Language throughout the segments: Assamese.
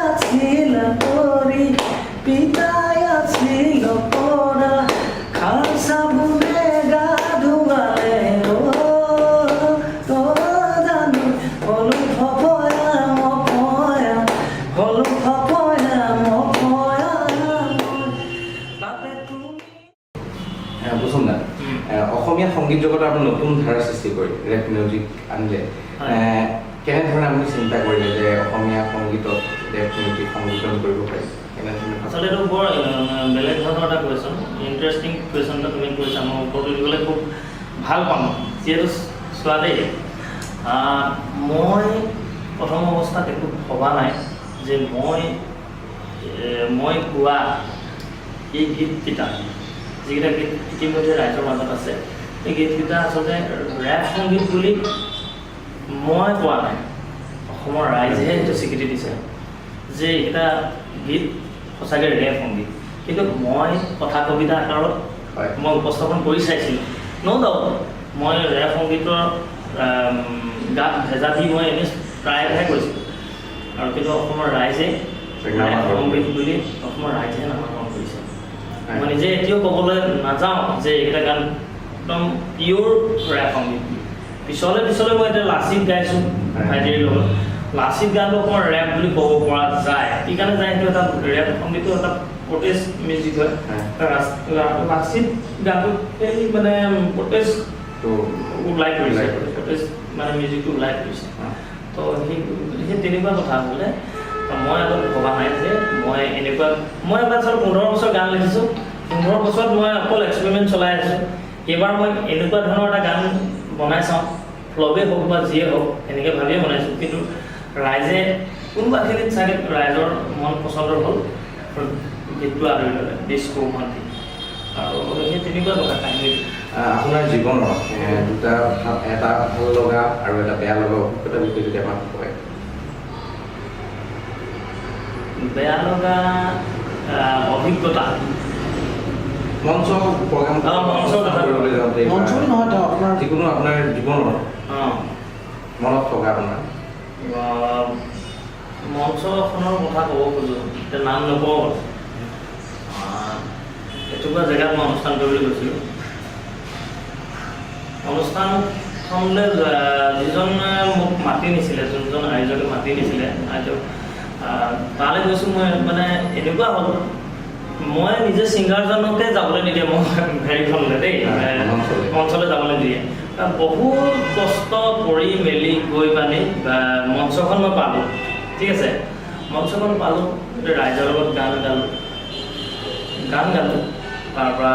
আছিল পৰি পিতাই আছিল পৰা খাল চাবোনে গা ধুৱালে জানো হলো ফপয়া মপয়া হলো ফপয়া মপয়া তাতে তুমি বুঝুন না অসমীয়া সংগীত জগতত আপুনি নতুন ধাৰা সৃষ্টি কৰি ৰেপ মিউজিক আনিলে কেনেধৰণে আপুনি চিন্তা কৰিলে যে অসমীয়া সংগীতত ৰেপ মিউজিক সংযোজন কৰিব পাৰি আচলতে এইটো বৰ বেলেগ ধৰণৰ এটা কুৱেশ্যন ইণ্টাৰেষ্টিং কুৱেশ্যন এটা তুমি কৈছা মই উত্তৰটো দিবলৈ খুব ভাল পাম যিহেতু চোৱা দেই মই প্ৰথম অৱস্থাত একো ভবা নাই যে মই গোৱা এই গীতকেইটা যিকেইটা গীত ইতিমধ্যে ৰাইজৰ মাজত আছে এই গীতকেইটা আচলতে ৰেপ সংগীত বুলি মই কোৱা নাই অসমৰ ৰাইজেহে সেইটো স্বীকৃতি দিছে যে এইকেইটা গীত সঁচাকৈ ৰেপ সংগীত কিন্তু মই কথা কবিতা আকাৰত মই উপস্থাপন কৰি চাইছিলোঁ ন' ডাউট মই ৰেপ সংগীতৰ গাত ভেজা দি মই এনেই প্ৰায়ভাগে কৰিছিলোঁ আৰু কিন্তু অসমৰ ৰাইজে ৰেপ সংগীত বুলি অসমৰ ৰাইজেহে নামাকৰণ কৰিছে মই নিজে এতিয়াও ক'বলৈ নাযাওঁ যে এইকেইটা গান একদম পিয়'ৰ ৰেপ সংগীত পিছলৈ মই এতিয়া লাচিত গাইছোঁ ভাইটিৰ লগত লাচিত গানটো অকণমান ৰেপ বুলি ক'ব পৰা যায় কি কাৰণে যায় সেইটো এটা ৰেপ সংগীতো এটা প্ৰটেষ্ট মিউজিক হয় লাচিত গানটো এই মানে প্ৰটেষ্টটো ওলাই কৰিছে প্ৰটেষ্ট মানে মিউজিকটো ওলাই কৰিছে তো সেই তেনেকুৱা কথা হ'লে মই আগত ভবা নাই যে মই এনেকুৱা মই এবাৰ 15 বছৰ গান লিখিছোঁ 15 বছৰত মই অকল এক্সপেৰিমেণ্ট চলাই আছোঁ এইবাৰ মই এনেকুৱা ধৰণৰ এটা গান বনাই চাওঁ ফ্লপে হওক বা যিয়ে হওক এনেকৈ ভাবিয়ে বনাইছোঁ কিন্তু ৰাইজে কোনোবাখিনিত চাগে ৰাইজৰ মন পচন্দৰ হ'ল গীতটো আদৰি ল'লে ডিস্কো মন্ত্ৰী আৰু সেই তেনেকুৱা কথা কাহিনী আপোনাৰ জীৱনৰ দুটা এটা ভাল লগা আৰু এটা বেয়া লগা অভিজ্ঞতাৰ বিষয়ে যদি আমাক কয় বেয়া লগা অভিজ্ঞতা মঞ্চ প্ৰগ্ৰাম কৰিবলৈ যাওঁতে যিকোনো আপোনাৰ জীৱনৰ মনত থকা আপোনাৰ মঞ্চখনৰ কথা ক'ব খোজোঁ এতিয়া নাম নকওঁ এটুকুৰা জেগাত মই অনুষ্ঠান কৰিবলৈ গৈছিলোঁ অনুষ্ঠানখনলৈ যিজনে মোক মাতি নিছিলে যোনজন আয়োজকে মাতি নিছিলে আয়োজক তালৈ গৈছোঁ মই মানে এনেকুৱা হ'ল মই নিজে ছিংগাৰজনকে যাবলৈ নিদিয়ে মই হেৰিখনলৈ দেই মঞ্চলৈ যাবলৈ দিয়ে বহুত কষ্ট কৰি মেলি গৈ পানি মঞ্চখন মই পালোঁ ঠিক আছে মঞ্চখন পালোঁ ৰাইজৰ লগত গান গালোঁ তাৰপৰা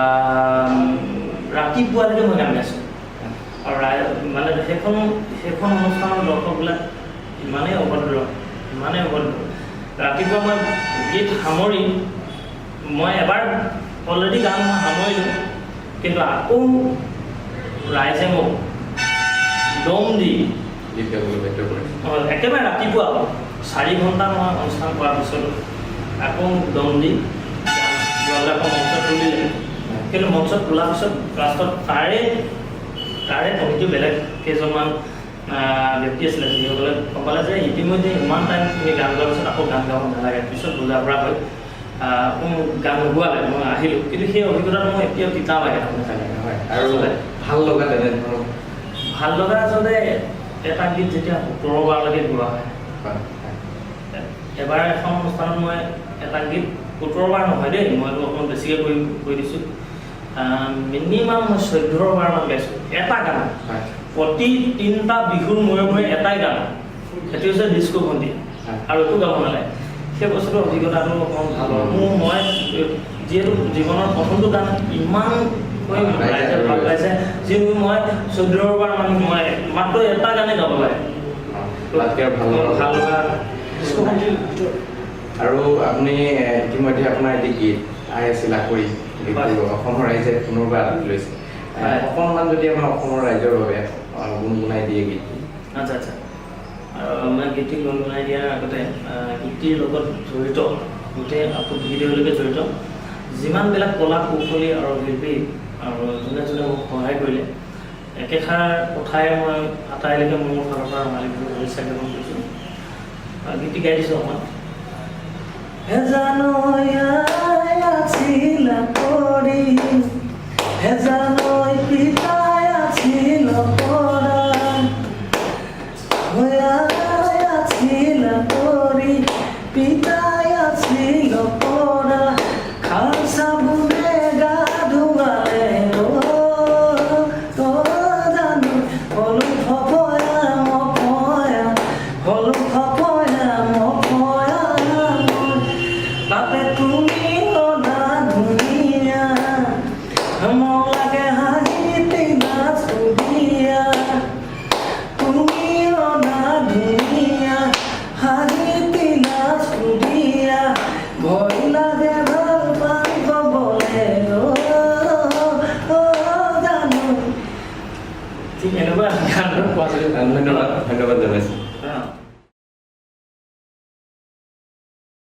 ৰাতিপুৱালৈকে মই গান গাইছোঁ আৰু মানে সেইখন অনুষ্ঠানৰ দৰ্শকবিলাক ইমানেই অভদ্ৰ ৰাতিপুৱা মই গীত সামৰি মই এবাৰ অলৰেডি গান সামৰিলোঁ কিন্তু আকৌ ৰাইজে মোক দম দি একেবাৰে ৰাতিপুৱা 4 ঘণ্টা মই অনুষ্ঠান কৰাৰ পিছত আকৌ দম দি গান আকৌ মঞ্চত তুলিলে কিন্তু মঞ্চত তোলাৰ পিছত লাষ্টত তাৰে কমিটি বেলেগ কেইজনমান ব্যক্তি আছিলে যিসকলে গম পালে যে ইতিমধ্যে ইমান টাইম তুমি গান গোৱাৰ পিছত আকৌ গান গাব নালাগে পিছত বুজা পৰা হয় গান গোৱালে মই আহিলোঁ কিন্তু সেই অভিজ্ঞতাটো মই এতিয়াও তিতা লাগে আৰু ভাল লগা তেনেধৰণৰ ভাল লগা আচলতে এটা গীত যেতিয়া 17 বাৰলৈকে গোৱা হয় এবাৰ এখন অনুষ্ঠানত মই এটা গীত 17 বাৰ নহয় দেই মইতো অকণমান বেছিকৈ কৰি দিছোঁ মিনিমাম মই 14 বাৰমান গাইছোঁ এটা গান প্ৰতি 3টা বিহুৰ মূৰে এটাই গান সেইটো হৈছে ডিস্কো ভণ্টি আৰু একো গাব নালাগে সেই বস্তুটো অভিজ্ঞতাটো অকণমান ভাল হয় মই যিহেতু জীৱনৰ প্ৰথমটো গান ইমান ৰাইজে ভাল পাইছে যিহেতু মই 14 বাৰ মানে মই মাত্ৰ এটা গানেই গাব লাগে ভাল লগা আৰু আপুনি ইতিমধ্যে আপোনাৰ এটি গীত আই আছিল আকৰি অসমৰ ৰাইজে পুনৰবাৰ লৈছে অকণমান যদি আমাৰ অসমৰ ৰাইজৰ বাবে গুণগুণাই দিয়ে গীতটো আচ্ছা মই গীতটি গুণগুণাই দিয়াৰ আগতে গীতটিৰ লগত জড়িত গোটেই ভিডিঅ'লৈকে জড়িত যিমানবিলাক কলা কৌশলী আৰু শিল্পী আৰু যোনে মোক সহায় কৰিলে একেষাৰ কথাই মই আটাইলৈকে মোৰ ফালৰ পৰা মালিক শুভেচ্ছা জ্ঞাপন কৰিছোঁ গীতটি গাই দিছোঁ অকণমান হে জানৈ আই আছিলা কৰি হে জানৈ পিতাই আছিল পৰা হৈ আই আছিলা কৰি পিতাই আছিল পৰা খাল চাবোনে গা ধুৱালে জানো হলো ফপয়া মপয়া হলো ফপয়া মপয়া তাতে তুমি হলা ধুনীয়া মোক লাগে হাঁহিতে নাচ দিয়া তুমি হলা ধুনীয়া হাঁহিতে নাচ দিয়া ভয় লাগে ভাল পাই কবলে জানো ঠিক এনেকুৱা গানটো কোৱা ধন্যবাদ ধন্যবাদ জনাইছোঁ